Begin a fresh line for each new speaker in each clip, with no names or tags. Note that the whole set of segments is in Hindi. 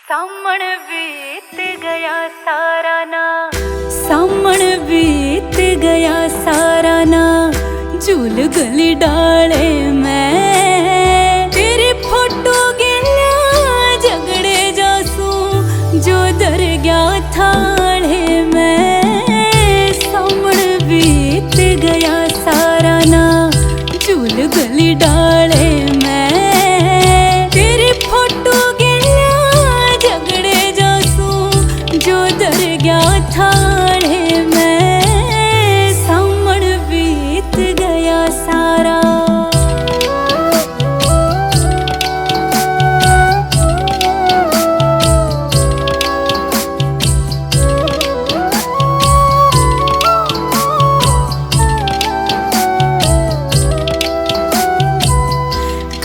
सामण बीत गया सारा ना,
सामण बीत गया सारा ना, झूल गली डाले मैं तेरी फोटो गेला झगड़े जासू जो दर गया थाने में। सामण बीत गया सारा ना, झूल गली डाले मैं तेरी फोटो जो दर गया थाने में। सामण बीत गया सारा।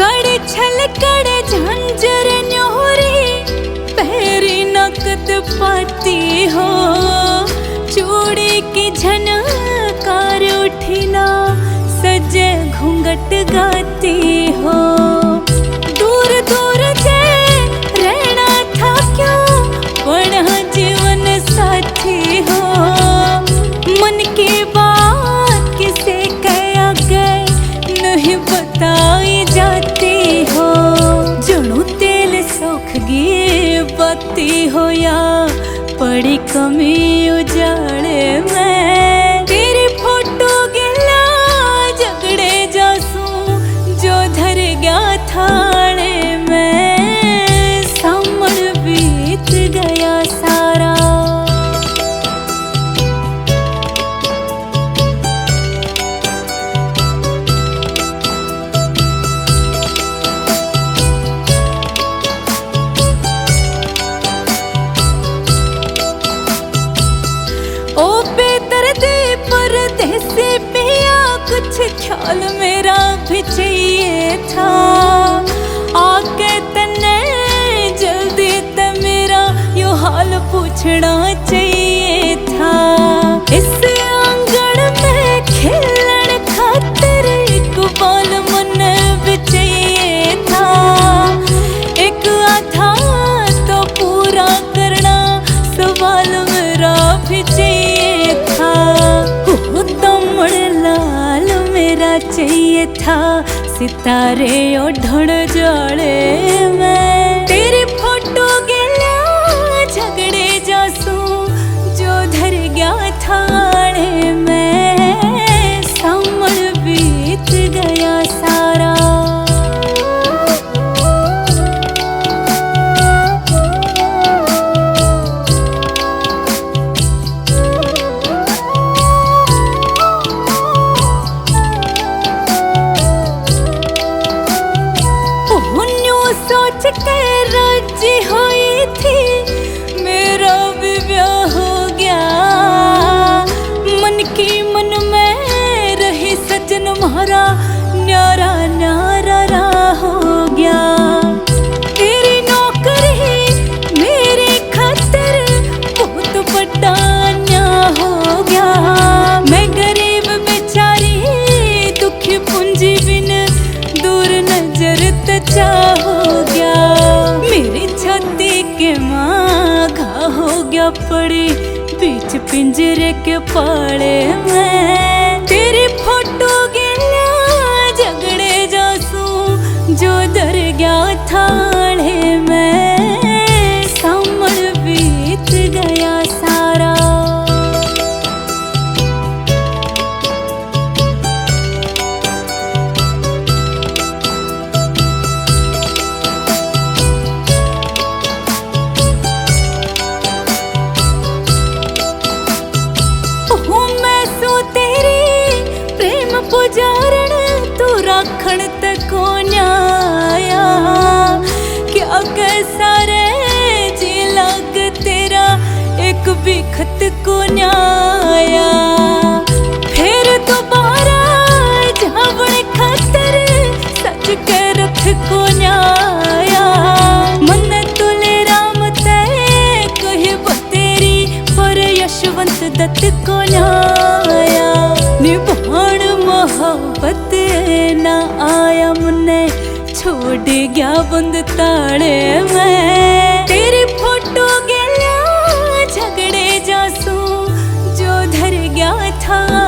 कड़े छल कड़े झंझर न्योरी पहरी नकद पाती हो, चूड़ी की झनकार उठी ना सजे घूंघट गाती हो। दूर दूर से रहना था क्यों बना जीवन साथी हो, मन की बात किसे कह गए नहीं बताई जाती हो। जणू तेल सोख गी बत्ती हो या पड़ी कमी उजाड़े में तेरी फोटो गेला झगड़े जासू जो धर गया थाने में। सामण बीत गया सारा। ओ बेदर्दी परदेसी पिया कुछ ख्याल मेरा भी चाहिए था, आके तने जल्दी ते मेरा यो हाल पूछना चाहिए था। इस आंगन में खेलने खातिर एक बाल मन भी चाहिए था, एक आधा तो पूरा करना सवाल मेरा भी चाहिए था। तमड़ लाल मेरा चाहिए था, सितारे ओढ़ जाड़े में तेरी फोटो गेला झगड़े जासू जो धर गया थाने में। सामण बीत गया सारा। सोच के राजी हुई थी मेरा भी ब्याह हो गया, मन की मन में रही सजन म्हारा न्यारा न्यारा हो गया। तेरी नौकरी मेरे खातिर बहुत बड़ा अन्याय हो गया, मैं गरीब बेचारी दुखी पूंजी बिन दूर नजर तचा हो गया। मेरी छाती के माघा हो गया पड़ी बीच पिंजरे के पाड़े में तेरी फोटो गेला झगड़े जासू जो दर गया थाने में। सामण बीत गया सारा। पुजारण तू राखण तको न्याया, क्या कैसा रे जी लाग तेरा एक भी खत को न्याया। फिर दोबारा जावण खातर सच के रख को न्याया, मन तुले राम तय कहे बतेरी पर यशवंत दत्त को न्याया। निभाण मोहब्बत ना आया मुन्ने छोड़ गया बंद ताड़े में, तेरी फोटो गया झगड़े जासू जो धर गया था।